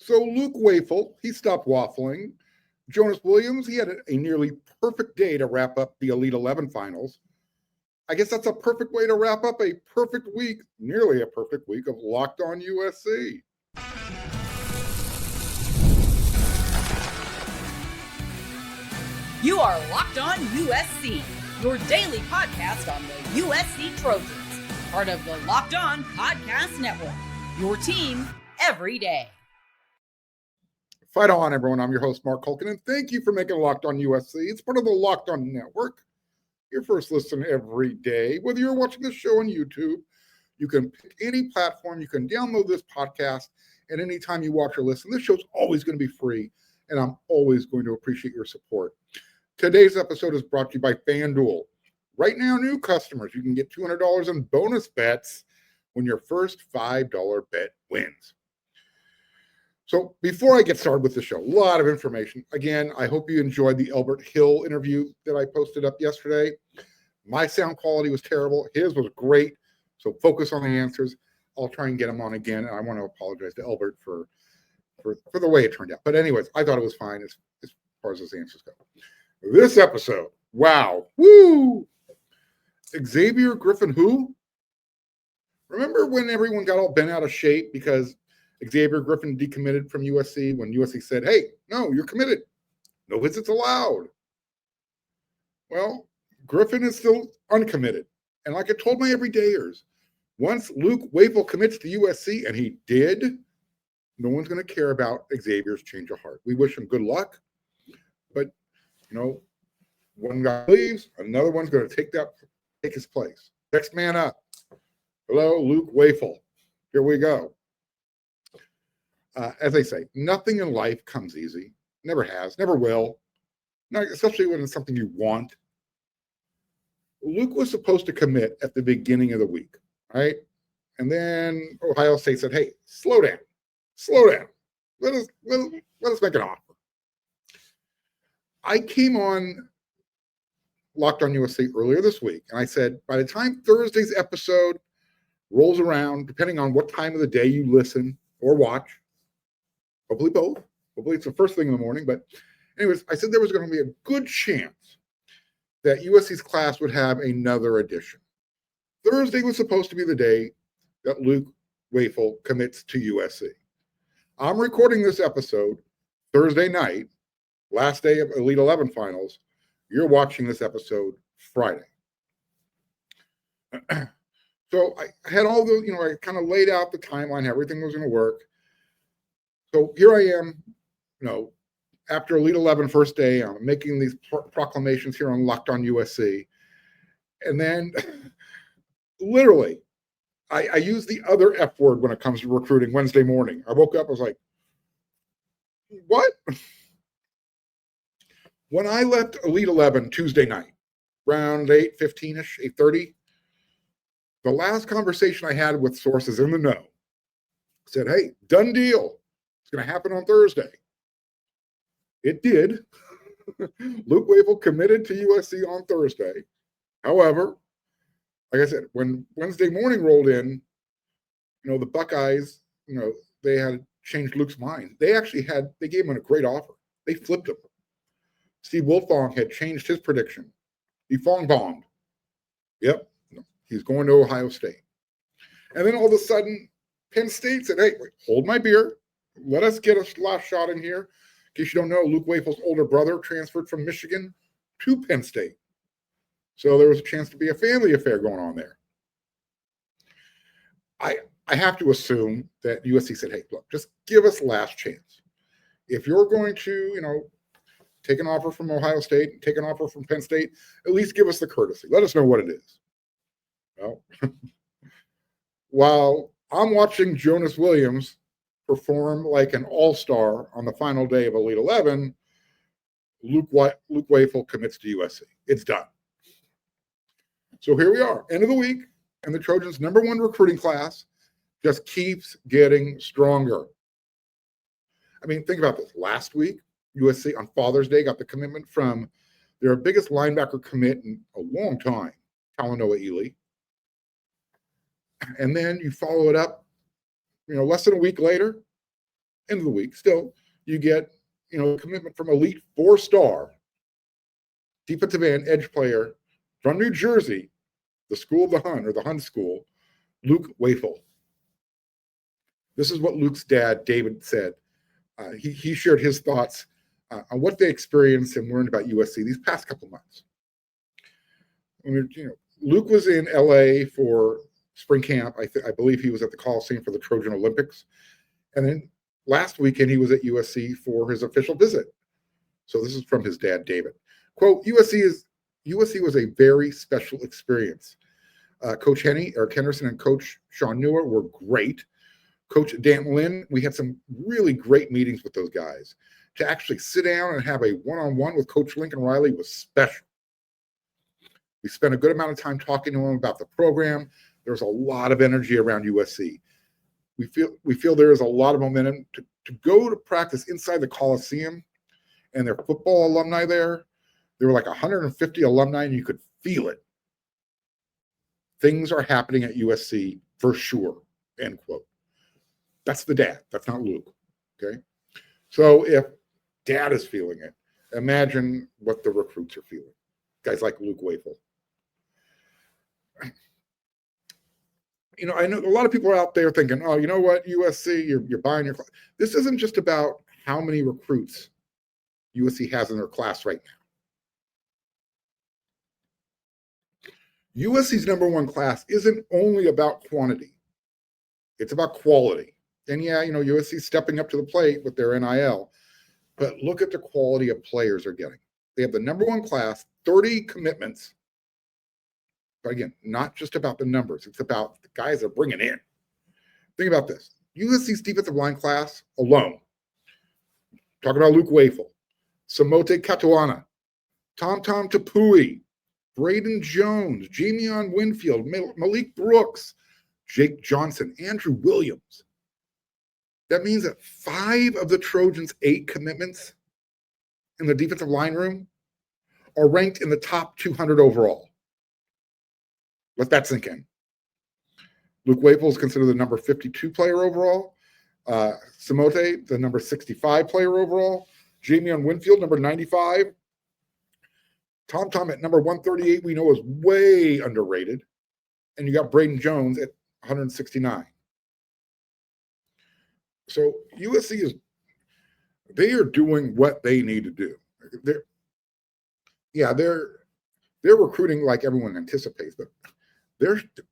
So Luke Wafle, he stopped waffling. Jonas Williams, he had a nearly perfect day to wrap up the Elite 11 finals. I guess that's a perfect way to wrap up a perfect week, nearly a perfect week of Locked On USC. You are Locked On USC, your daily podcast on the USC Trojans, part of the Locked On Podcast Network, your team every day. Fight on, everyone. I'm your host, Mark Culkin, and thank you for making Locked On USC. It's part of the Locked On Network, your first listen every day. Whether you're watching the show on YouTube, you can pick any platform, you can download this podcast, and anytime you watch or listen, this show's always going to be free, and I'm always going to appreciate your support. Today's episode is brought to you by FanDuel. Right now, new customers, you can get $200 in bonus bets when your first $5 bet wins. So before I get started with the show, a lot of information. Again, I hope you enjoyed the Albert Hill interview that I posted up yesterday. My sound quality was terrible. His was great. So focus on the answers. I'll try and get him on again. And I want to apologize to Albert for the way it turned out. But anyways, I thought it was fine as far as his answers go. This episode, wow, woo! Xavier Griffin, who? Remember when everyone got all bent out of shape because Xavier Griffin decommitted from USC when USC said, hey, no, you're committed. No visits allowed. Well, Griffin is still uncommitted. And like I told my everydayers, once Luke Wafle commits to USC, and he did, no one's going to care about Xavier's change of heart. We wish him good luck. But, one guy leaves, another one's going to take his place. Next man up. Hello, Luke Wafle. Here we go. As I say, nothing in life comes easy. Never has, never will. Not, especially when it's something you want. Luke was supposed to commit at the beginning of the week, right? And then Ohio State said, hey, slow down. Let us make an offer. I came on Locked On USC earlier this week, and I said, by the time Thursday's episode rolls around, depending on what time of the day you listen or watch, hopefully both. Hopefully it's the first thing in the morning. But anyways, I said there was going to be a good chance that USC's class would have another edition. Thursday was supposed to be the day that Luke Wafle commits to USC. I'm recording this episode Thursday night, last day of Elite 11 finals. You're watching this episode Friday. So I had all the, I kind of laid out the timeline, everything was going to work. So here I am, after Elite 11 first day, I'm making these proclamations here on Locked On USC. And then literally, I use the other F word when it comes to recruiting Wednesday morning. I woke up, I was like, what? When I left Elite 11 Tuesday night, around 8:15-ish, 8:30, the last conversation I had with sources in the know said, hey, done deal. It's going to happen on Thursday. It did. Luke Wafle committed to USC on Thursday. However, like I said, when Wednesday morning rolled in, the Buckeyes, they had changed Luke's mind. They gave him a great offer. They flipped him. Steve Wiltfong had changed his prediction. He bombed. Yep, he's going to Ohio State. And then all of a sudden, Penn State said, hey, wait, hold my beer. Let us get a last shot in here. In case you don't know, Luke Wafle's older brother transferred from Michigan to Penn State. So there was a chance to be a family affair going on there. I have to assume that USC said, hey, look, just give us last chance. If you're going to, take an offer from Ohio State, take an offer from Penn State, at least give us the courtesy. Let us know what it is. Well, while I'm watching Jonas Williams perform like an all-star on the final day of Elite 11, Luke Wafle commits to USC. It's done. So here we are, end of the week, and the Trojans' #1 recruiting class just keeps getting stronger. I mean, think about this. Last week, USC on Father's Day got the commitment from their biggest linebacker commit in a long time, Talanoa Ely. And then you follow it up, less than a week later, end of the week, still, you get, a commitment from elite 4-star defensive end edge player from New Jersey, the school of the Hun, or the Hun school, Luke Wafle. This is what Luke's dad, David, said. He shared his thoughts on what they experienced and learned about USC these past couple of months. Luke was in LA for spring camp. I believe he was at the Coliseum for the Trojan Olympics. And then last weekend, he was at USC for his official visit. So this is from his dad, David. Quote, USC was a very special experience. Coach Eric Henderson, and Coach Sean Newer were great. Coach Antonlynn, we had some really great meetings with those guys. To actually sit down and have a one-on-one with Coach Lincoln Riley was special. We spent a good amount of time talking to him about the program. There's a lot of energy around USC. We feel there is a lot of momentum to go to practice inside the Coliseum, and their football alumni there were like 150 alumni, and you could feel it. Things are happening at USC for sure, end quote. That's the dad. That's not Luke, okay? So if dad is feeling it, imagine what the recruits are feeling. Guys like Luke Wafle. I know a lot of people are out there thinking, oh, you know what, USC, you're buying your class. This isn't just about how many recruits USC has in their class right now. USC's number one class isn't only about quantity. It's about quality. And yeah, USC's stepping up to the plate with their NIL. But look at the quality of players they're getting. They have the number one class, 30 commitments. But again, not just about the numbers. It's about the guys they're bringing in. Think about this. USC's defensive line class alone. Talking about Luke Wafle, Samote Katuana, Tom Tapui, Braden Jones, Jamion Winfield, Malik Brooks, Jake Johnson, Andrew Williams. That means that 5 of the Trojans' 8 commitments in the defensive line room are ranked in the top 200 overall. Let that sink in. Luke Wafle is considered the number 52 player overall. Samote, the number 65 player overall. Jamion Winfield, number 95. Tom at number 138, we know is way underrated. And you got Braden Jones at 169. So USC they are doing what they need to do. They're recruiting like everyone anticipates, but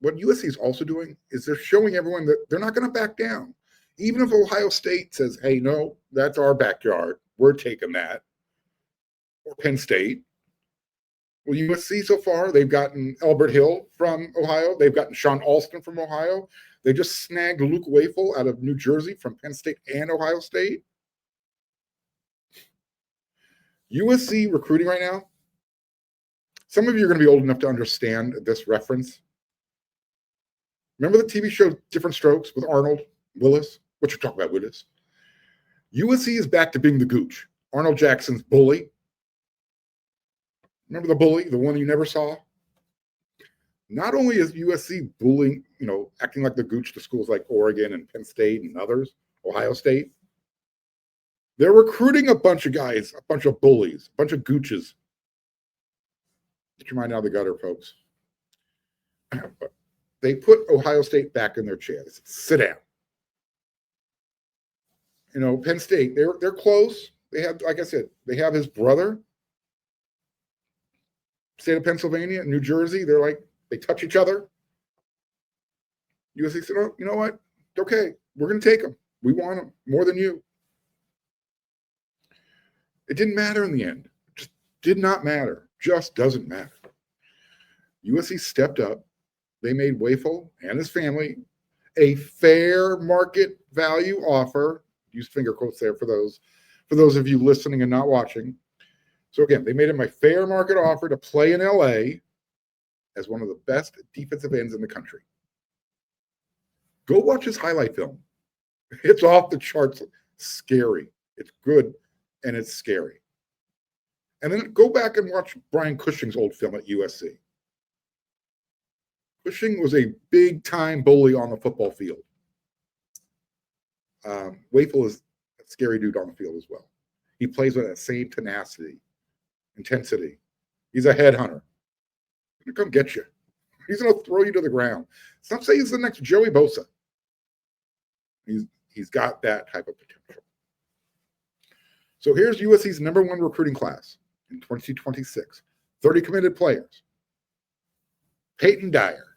what USC is also doing is they're showing everyone that they're not going to back down. Even if Ohio State says, hey, no, that's our backyard, we're taking that, or Penn State. Well, USC so far, they've gotten Albert Hill from Ohio. They've gotten Sean Alston from Ohio. They just snagged Luke Wafle out of New Jersey from Penn State and Ohio State. USC recruiting right now, some of you are going to be old enough to understand this reference. Remember the TV show Different Strokes with Arnold Willis? What you talk about, Willis? USC is back to being the gooch. Arnold Jackson's bully. Remember the bully, the one you never saw? Not only is USC bullying, acting like the gooch to schools like Oregon and Penn State and others, Ohio State, they're recruiting a bunch of guys, a bunch of bullies, a bunch of gooches. Get your mind out of the gutter, folks. They put Ohio State back in their chair. They said, sit down. Penn State, they're close. They have, like I said, they have his brother. State of Pennsylvania, New Jersey, they touch each other. USC said, oh, you know what? Okay, we're going to take them. We want them more than you. It didn't matter in the end. It just did not matter. Just doesn't matter. USC stepped up. They made Wafle and his family a fair market value offer. Use finger quotes there for those of you listening and not watching. So again, they made him a fair market offer to play in LA as one of the best defensive ends in the country. Go watch his highlight film. It's off the charts scary. It's good and it's scary. And then go back and watch Brian Cushing's old film at USC. Cushing was a big-time bully on the football field. Wafle is scary dude on the field as well. He plays with that same tenacity, intensity. He's a headhunter. He's going to come get you. He's going to throw you to the ground. Some say he's the next Joey Bosa. He's got that type of potential. So here's USC's number 1 recruiting class in 2026. 30 committed players. Peyton Dyer,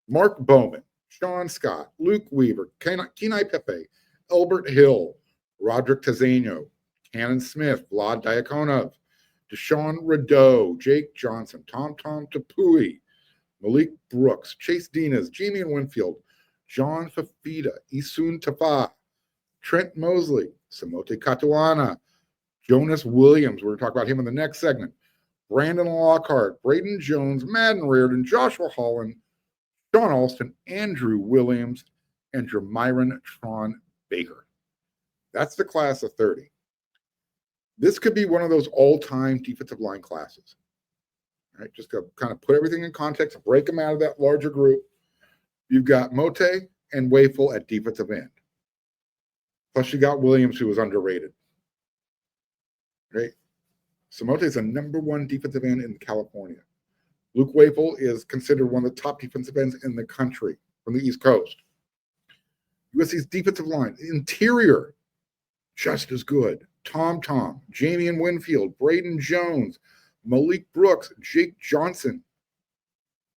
Mark Bowman, Sean Scott, Luke Weaver, Kenai Pepe, Albert Hill, Roderick Tazeno, Cannon Smith, Vlad Diakonov, Deshaun Rideau, Jake Johnson, Tom Tapui, Malik Brooks, Chase Dinas, Jamie Winfield, John Fafita, Isun Tafa, Trent Mosley, Samote Katuana, Jonas Williams, we're going to talk about him in the next segment, Brandon Lockhart, Braden Jones, Madden Reardon, Joshua Holland, Sean Alston, Andrew Williams, and Jermiron Tron Baker. That's the class of 30. This could be one of those all-time defensive line classes. All right, just to kind of put everything in context, break them out of that larger group. You've got Mote and Wafle at defensive end. Plus, you got Williams, who was underrated. Right? Samote is a number 1 defensive end in California. Luke Wafle is considered one of the top defensive ends in the country from the East Coast. USC's defensive line, interior, just as good. Tom, Jamie Winfield, Braden Jones, Malik Brooks, Jake Johnson,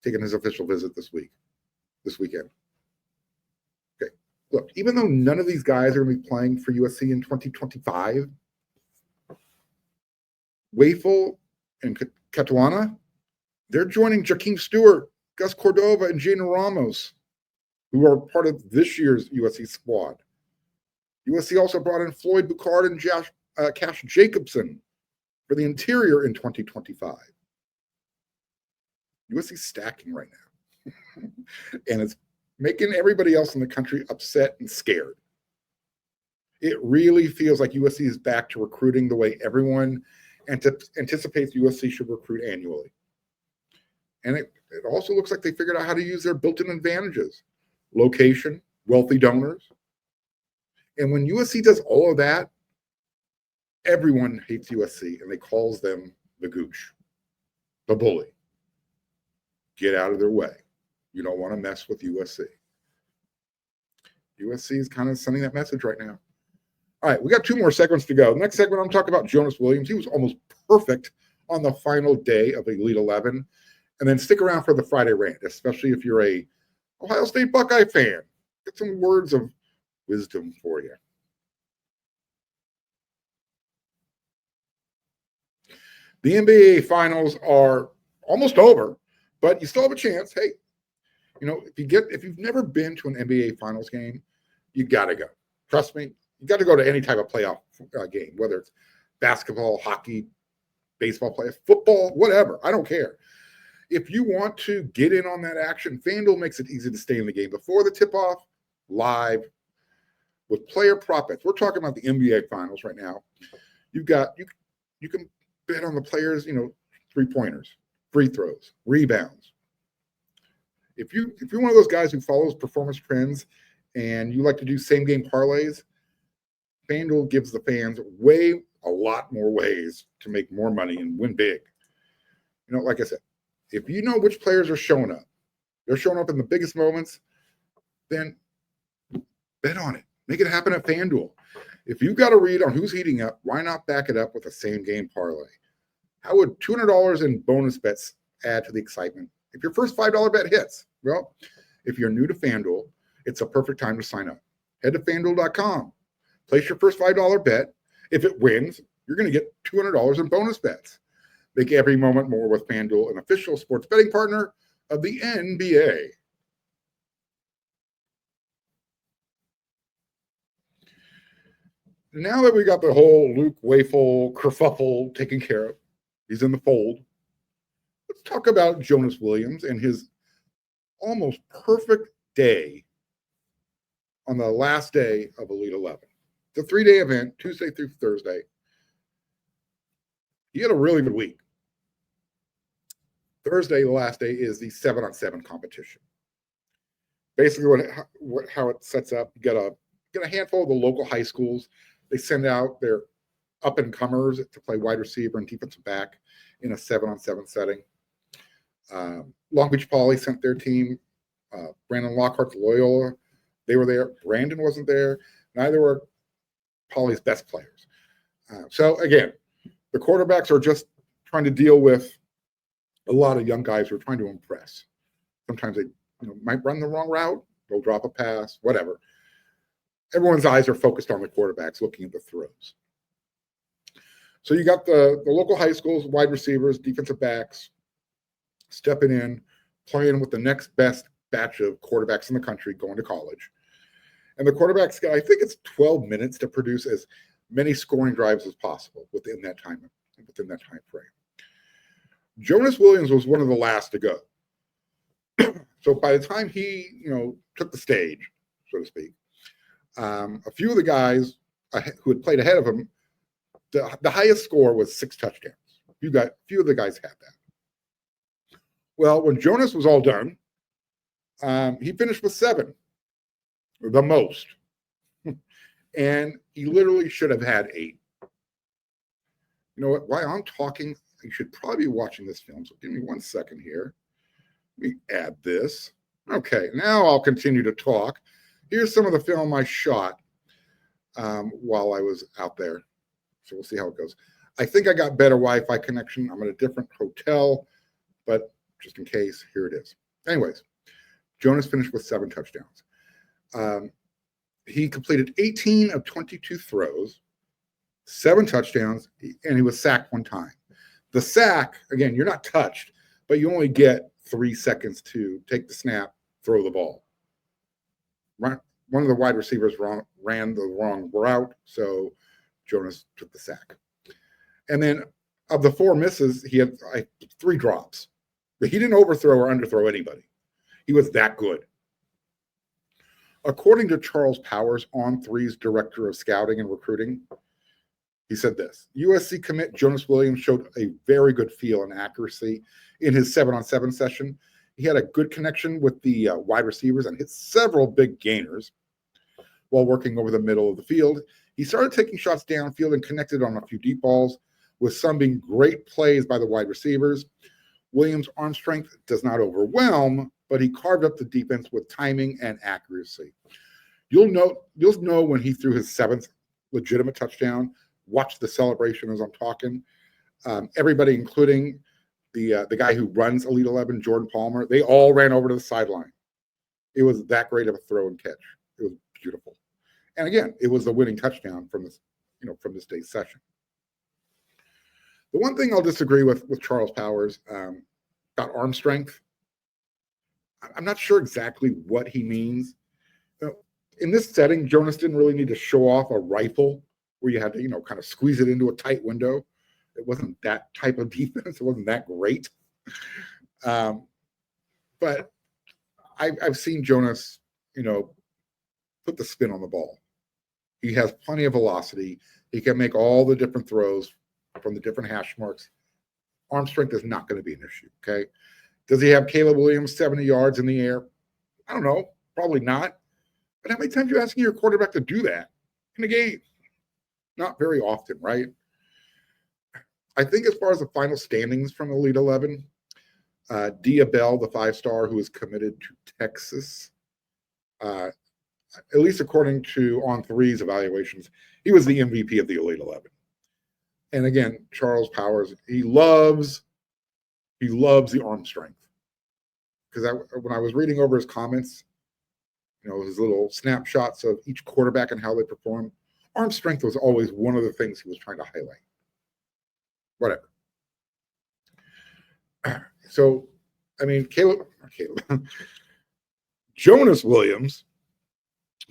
taking his official visit this weekend. Okay, look, even though none of these guys are going to be playing for USC in 2025, Wafle and Katuana, they're joining Jakeem Stewart, Gus Cordova, and Jaden Ramos, who are part of this year's USC squad. USC also brought in Floyd Bucard and Cash Jacobson for the interior in 2025. USC's stacking right now. And it's making everybody else in the country upset and scared. It really feels like USC is back to recruiting the way everyone anticipates USC should recruit annually. And it also looks like they figured out how to use their built-in advantages. Location, wealthy donors. And when USC does all of that, everyone hates USC and they calls them the gooch, the bully. Get out of their way. You don't want to mess with USC. USC is kind of sending that message right now. All right, we got 2 more segments to go. Next segment, I'm talking about Jonas Williams. He was almost perfect on the final day of Elite 11. And then stick around for the Friday Rant, especially if you're a Ohio State Buckeye fan. Get some words of wisdom for you. The NBA finals are almost over, but you still have a chance. Hey, you know, if you've never been to an NBA finals game, you got to go. Trust me, you got to go to any type of playoff game, whether it's basketball, hockey, baseball, football, whatever. I don't care. If you want to get in on that action, FanDuel makes it easy to stay in the game before the tip-off, live, with player prop bets. We're talking about the NBA finals right now. You can bet on the players, you know, 3-pointers, free throws, rebounds. If you're one of those guys who follows performance trends and you like to do same game parlays, FanDuel gives the fans a lot more ways to make more money and win big. You know, like I said, if you know which players are showing up, they're showing up in the biggest moments, then bet on it. Make it happen at FanDuel. If you've got a read on who's heating up, why not back it up with a same game parlay? How would $200 in bonus bets add to the excitement if your first $5 bet hits? Well, if you're new to FanDuel, it's a perfect time to sign up. Head to FanDuel.com. Place your first $5 bet. If it wins, you're going to get $200 in bonus bets. Make every moment more with FanDuel, an official sports betting partner of the NBA. Now that we got the whole Luke Wafle kerfuffle taken care of, he's in the fold. Let's talk about Jonas Williams and his almost perfect day on the last day of Elite 11. It's a 3-day event, Tuesday through Thursday. He had a really good week. Thursday, the last day, is the 7-on-7 competition. Basically, how it sets up, you get a handful of the local high schools They send out their up-and-comers to play wide receiver and defensive back in a 7-on-7 setting. Long Beach Poly sent their team. Brandon Lockhart to Loyola. They were there. Brandon wasn't there. Neither were Poly's best players. So, again, the quarterbacks are just trying to deal with a lot of young guys who are trying to impress. Sometimes they might run the wrong route. They'll drop a pass, whatever. Everyone's eyes are focused on the quarterbacks looking at the throws. So you got the local high schools, wide receivers, defensive backs, stepping in, playing with the next best batch of quarterbacks in the country going to college. And the quarterbacks get, I think it's 12 minutes to produce as many scoring drives as possible within that time frame. Jonas Williams was one of the last to go. So by the time he, took the stage, so to speak, a few of the guys who had played ahead of him, the highest score was 6 touchdowns. A few of the guys had that. Well, when Jonas was all done, he finished with 7, the most. And he literally should have had 8. You know what? While I'm talking, you should probably be watching this film. So give me 1 second here. Let me add this. Okay, now I'll continue to talk. Here's some of the film I shot while I was out there. So we'll see how it goes. I think I got better Wi-Fi connection. I'm at a different hotel, but just in case, here it is. Anyways, Jonas finished with 7 touchdowns. He completed 18 of 22 throws, 7 touchdowns, and he was sacked 1 time. The sack, again, you're not touched, but you only get 3 seconds to take the snap, throw the ball. One of the wide receivers ran the wrong route, so Jonas took the sack. And then of the 4 misses, he had 3 drops. But he didn't overthrow or underthrow anybody. He was that good. According to Charles Powers, On3's director of scouting and recruiting, he said this: USC commit Jonas Williams showed a very good feel and accuracy in his 7-on-7 session. He had a good connection with the wide receivers and hit several big gainers while working over the middle of the field. He started taking shots downfield and connected on a few deep balls, with some being great plays by the wide receivers. Williams' arm strength does not overwhelm, but he carved up the defense with timing and accuracy. You'll know when he threw his 7th legitimate touchdown. Watch the celebration as I'm talking. Everybody, including the guy who runs Elite 11, Jordan Palmer, they all ran over to the sideline. It was that great of a throw and catch. It was beautiful. And again, it was the winning touchdown from this day's session. The one thing I'll disagree with Charles Powers about arm strength, I'm not sure exactly what he means. In this setting, Jonas didn't really need to show off a rifle where you had to, kind of squeeze it into a tight window. It wasn't that type of defense. It wasn't that great. But I've seen Jonas, put the spin on the ball. He has plenty of velocity. He can make all the different throws from the different hash marks. Arm strength is not going to be an issue, okay? Does he have Caleb Williams 70 yards in the air? I don't know. Probably not. But how many times are you asking your quarterback to do that in a game? Not very often, right? I think as far as the final standings from Elite 11, Dia Bell, the 5-star who is committed to Texas, at least according to On3's evaluations, he was the MVP of the Elite 11. And again, Charles Powers, he loves the arm strength. Because when I was reading over his comments, his little snapshots of each quarterback and how they perform, arm strength was always one of the things he was trying to highlight. Whatever. So, Jonas Williams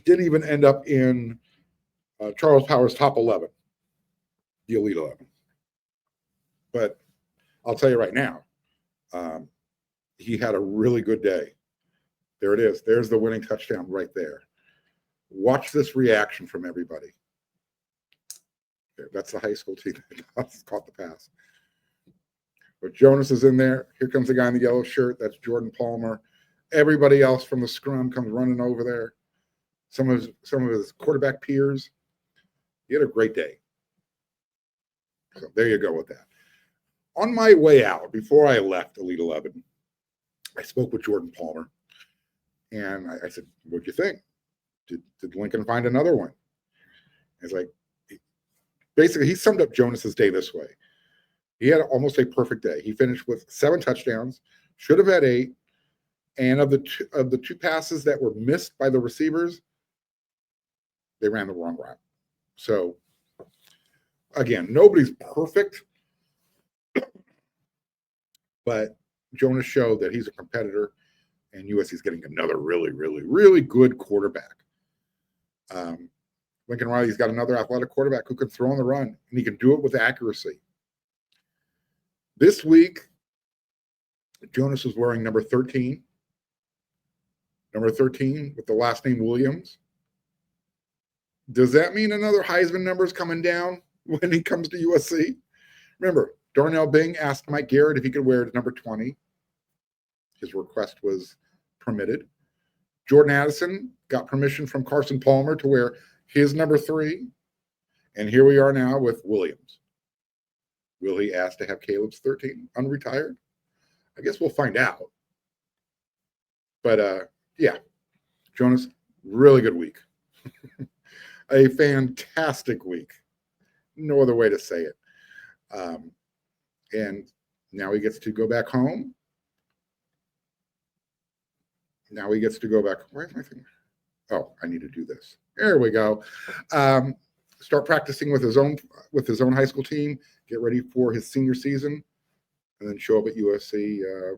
didn't even end up in Charles Powers' top 11, the Elite 11. But I'll tell you right now, he had a really good day. There it is. There's the winning touchdown right there. Watch this reaction from everybody. Okay, that's the high school team that caught the pass. But Jonas is in there. Here comes the guy in the yellow shirt. That's Jordan Palmer. Everybody else from the scrum comes running over there. Some of his quarterback peers. He had a great day. So there you go with that. On my way out, before I left Elite 11, I spoke with Jordan Palmer. And I said, what'd you think? Did Lincoln find another one? It's like, basically, he summed up Jonas's day this way. He had almost a perfect day. He finished with 7 touchdowns, should have had 8. And of the two passes that were missed by the receivers, they ran the wrong route. So, again, nobody's perfect. But Jonas showed that he's a competitor, and USC is getting another really, really, really good quarterback. Lincoln Riley's got another athletic quarterback who can throw on the run, and he can do it with accuracy. This week, Jonas was wearing number 13. Number 13 with the last name Williams. Does that mean another Heisman number is coming down when he comes to USC? Remember, Darnell Bing asked Mike Garrett if he could wear number 20. His request was permitted. Jordan Addison got permission from Carson Palmer to wear his number 3. And here we are now with Williams. Will he ask to have Caleb's 13 unretired? I guess we'll find out. But, yeah, Jonas, really good week. A fantastic week. No other way to say it. And now he gets to go back home. Now he gets to go back. Where's my thing? Oh, I need to do this. There we go. Start practicing with his own high school team. Get ready for his senior season, and then show up at USC.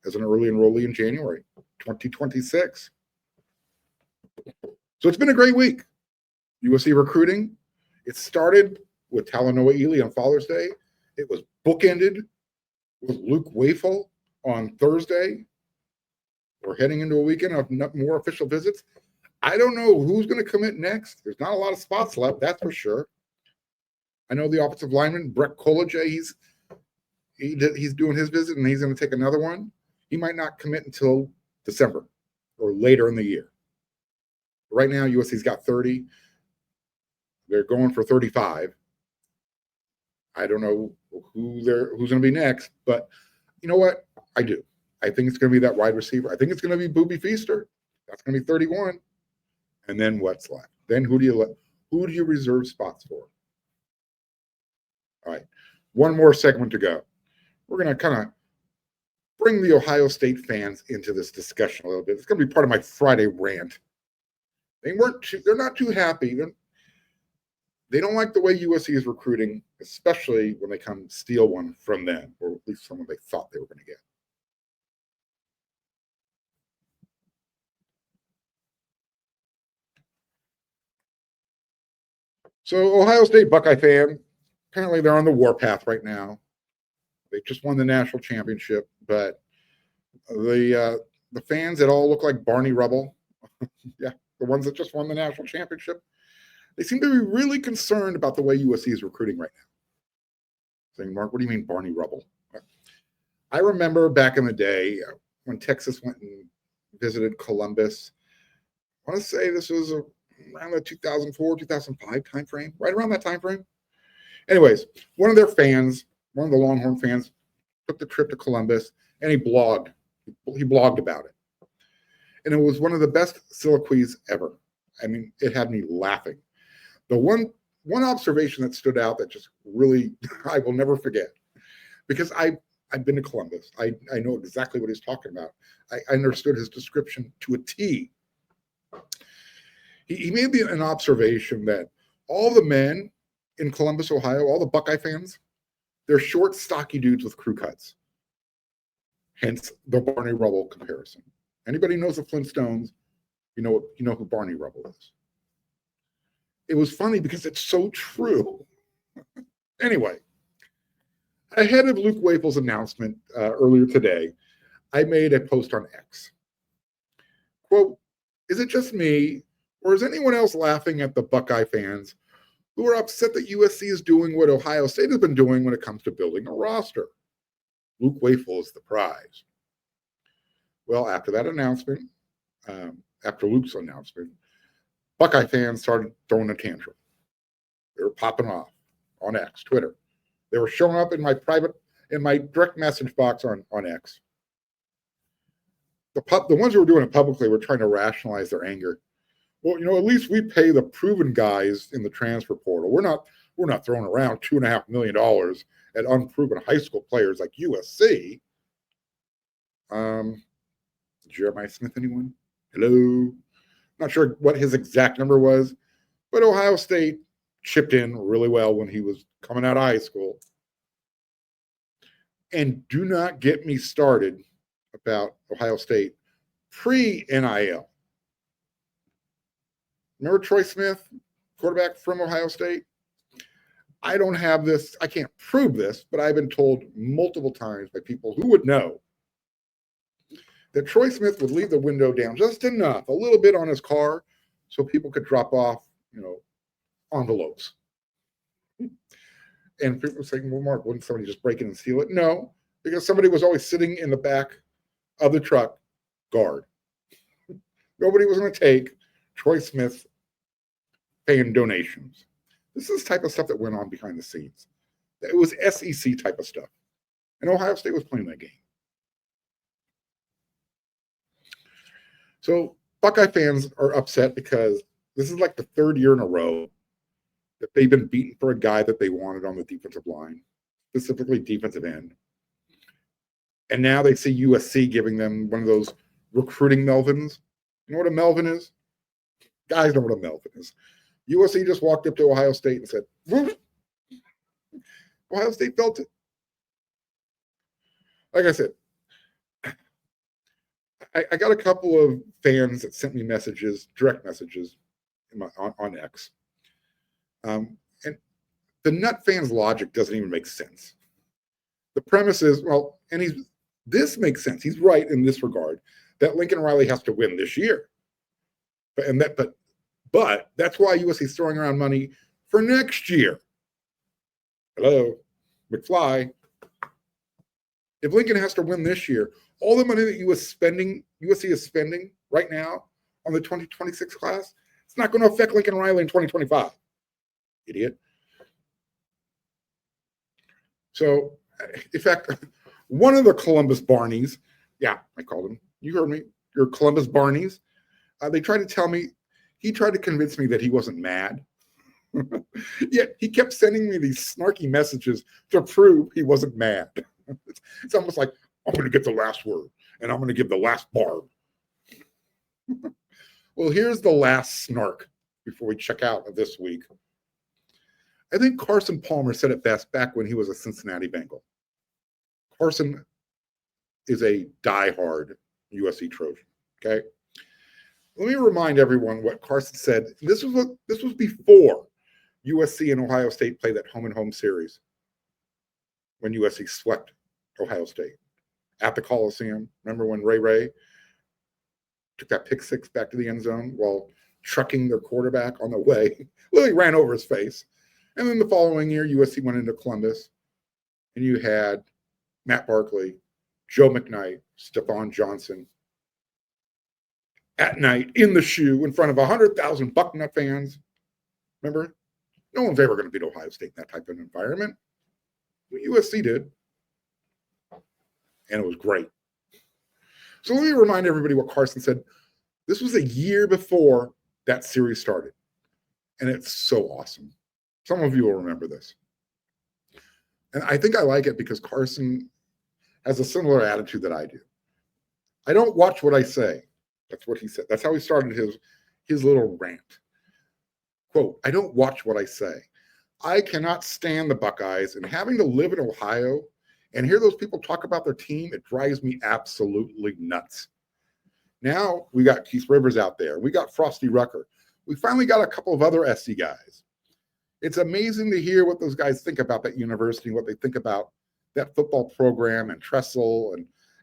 As an early enrollee in January 2026. So it's been a great week. USC recruiting. It started with Talanoa Ely on Father's Day. It was bookended with Luke Wafle on Thursday. We're heading into a weekend of more official visits. I don't know who's going to commit next. There's not a lot of spots left, that's for sure. I know the offensive lineman, Brett Kolage, he's doing his visit, and he's going to take another one. He might not commit until December or later in the year. Right now, USC's got 30. They're going for 35. I don't know who's going to be next, but you know what? I do. I think it's going to be that wide receiver. I think it's going to be Booby Feaster. That's going to be 31. And then what's left? Then who do you reserve spots for? All right. One more segment to go. We're going to kind of bring the Ohio State fans into this discussion a little bit. It's going to be part of my Friday rant. They're not too happy. They don't like the way USC is recruiting, especially when they come steal one from them, or at least someone they thought they were going to get. So Ohio State Buckeye fan, apparently they're on the warpath right now. They just won the national championship, but the fans that all look like Barney Rubble, yeah, the ones that just won the national championship, they seem to be really concerned about the way USC is recruiting right now. Saying, Mark, what do you mean Barney Rubble? I remember back in the day when Texas went and visited Columbus. I want to say this was around the 2004, 2005 timeframe, right around that timeframe. Anyways, one of the Longhorn fans, took the trip to Columbus, and he blogged. He blogged about it. And it was one of the best soliloquies ever. I mean, it had me laughing. The one observation that stood out that just really, I will never forget, because I've been to Columbus. I know exactly what he's talking about. I understood his description to a T. He made an observation that all the men in Columbus, Ohio, all the Buckeye fans, they're short, stocky dudes with crew cuts. Hence the Barney Rubble comparison. Anybody knows the Flintstones, you know who Barney Rubble is. It was funny because it's so true. Anyway, ahead of Luke Wafle's announcement earlier today, I made a post on X. Quote, is it just me, or is anyone else laughing at the Buckeye fans who are upset that USC is doing what Ohio State has been doing when it comes to building a roster? Luke Wafle is the prize. Well, after that announcement, after Luke's announcement, Buckeye fans started throwing a tantrum. They were popping off on X, Twitter. They were showing up in my direct message box on X. The ones who were doing it publicly were trying to rationalize their anger. Well, at least we pay the proven guys in the transfer portal. We're not throwing around $2.5 million at unproven high school players like USC. Jeremiah Smith, anyone? Hello? Not sure what his exact number was, but Ohio State chipped in really well when he was coming out of high school. And do not get me started about Ohio State pre-NIL. Remember Troy Smith, quarterback from Ohio State? I don't have this. I can't prove this, but I've been told multiple times by people who would know that Troy Smith would leave the window down just enough, a little bit on his car, so people could drop off, envelopes. And people were saying, well, Mark, wouldn't somebody just break in and steal it? No, because somebody was always sitting in the back of the truck, guard. Nobody was going to take Troy Smith paying donations. This is the type of stuff that went on behind the scenes. It was SEC type of stuff. And Ohio State was playing that game. So Buckeye fans are upset because this is like the third year in a row that they've been beaten for a guy that they wanted on the defensive line, specifically defensive end. And now they see USC giving them one of those recruiting Melvins. You know what a Melvin is? Guys know what a Melvin is. USC just walked up to Ohio State and said, woof. Ohio State felt it. Like I said, I got a couple of fans that sent me messages, direct messages on X. And the nut fan's logic doesn't even make sense. The premise is, this makes sense. He's right in this regard, that Lincoln Riley has to win this year. But that's why USC is throwing around money for next year. Hello, McFly. If Lincoln has to win this year, all the money that USC is spending right now on the 2026 class, it's not going to affect Lincoln Riley in 2025. Idiot. So, in fact, one of the Columbus Barneys, I called him. You heard me. Your Columbus Barneys. He tried to convince me that he wasn't mad. Yet he kept sending me these snarky messages to prove he wasn't mad. It's almost like, I'm going to get the last word, and I'm going to give the last barb. Well, here's the last snark before we check out of this week. I think Carson Palmer said it best back when he was a Cincinnati Bengal. Carson is a diehard USC Trojan, okay? Let me remind everyone what Carson said. This was before USC and Ohio State played that home-and-home series when USC swept Ohio State at the Coliseum. Remember when Ray took that pick six back to the end zone while trucking their quarterback on the way? Literally ran over his face. And then the following year, USC went into Columbus, and you had Matt Barkley, Joe McKnight, Stephon Johnson at night in the shoe in front of 100,000 Bucknut fans. Remember? No one's ever going to beat Ohio State in that type of environment. USC did. And it was great. So let me remind everybody what Carson said. This was a year before that series started. And it's so awesome. Some of you will remember this. And I think I like it because Carson has a similar attitude that I do. I don't watch what I say. That's what he said. That's how he started his little rant. Quote, I don't watch what I say. I cannot stand the Buckeyes, and having to live in Ohio and hear those people talk about their team, it drives me absolutely nuts. Now we got Keith Rivers out there. We got Frosty Rucker. We finally got a couple of other SC guys. It's amazing to hear what those guys think about that university, what they think about that football program and Tressel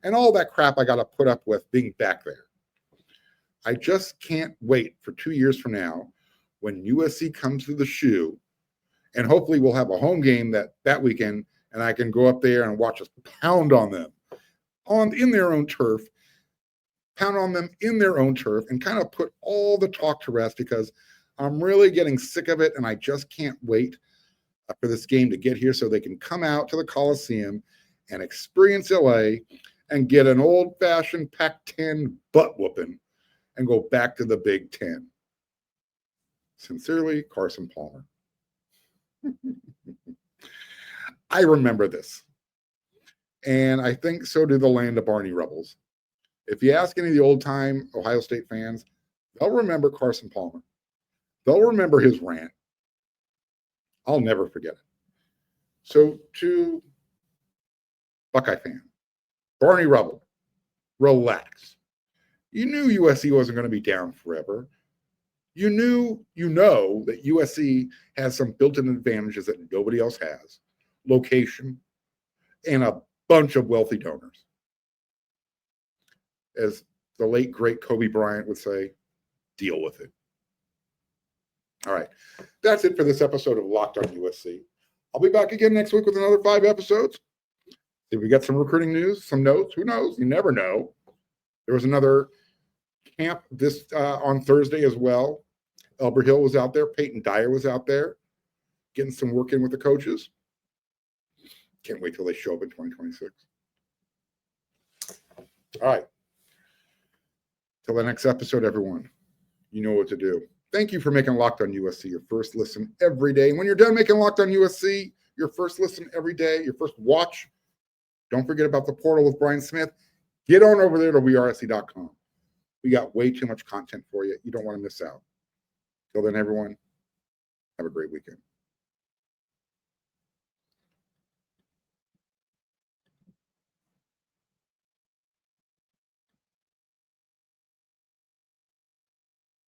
and all that crap I got to put up with being back there. I just can't wait for 2 years from now when USC comes to the shoe, and hopefully we'll have a home game that weekend, and I can go up there and watch us pound on them in their own turf, and kind of put all the talk to rest, because I'm really getting sick of it, and I just can't wait for this game to get here so they can come out to the Coliseum and experience LA and get an old-fashioned Pac-10 butt whooping and go back to the Big Ten. Sincerely, Carson Palmer. I remember this. And I think so do the land of Barney Rubbles. If you ask any of the old-time Ohio State fans, they'll remember Carson Palmer. They'll remember his rant. I'll never forget it. So to Buckeye fan, Barney Rubble, relax. You knew USC wasn't going to be down forever. You know that USC has some built-in advantages that nobody else has. Location and a bunch of wealthy donors. As the late, great Kobe Bryant would say, deal with it. All right. That's it for this episode of Locked on USC. I'll be back again next week with another 5 episodes. If we get some recruiting news, some notes, who knows? You never know. There was another camp this on Thursday as well. Elbert Hill was out there. Peyton Dyer was out there getting some work in with the coaches. Can't wait till they show up in 2026. All right. Till the next episode, everyone, you know what to do. Thank you for making Locked on USC your first listen every day. And when you're done making Locked on USC your first listen every day, your first watch, don't forget about the portal with Brian Smith. Get on over there to wearesc.com. We got way too much content for you. You don't want to miss out. Till then, everyone, have a great weekend.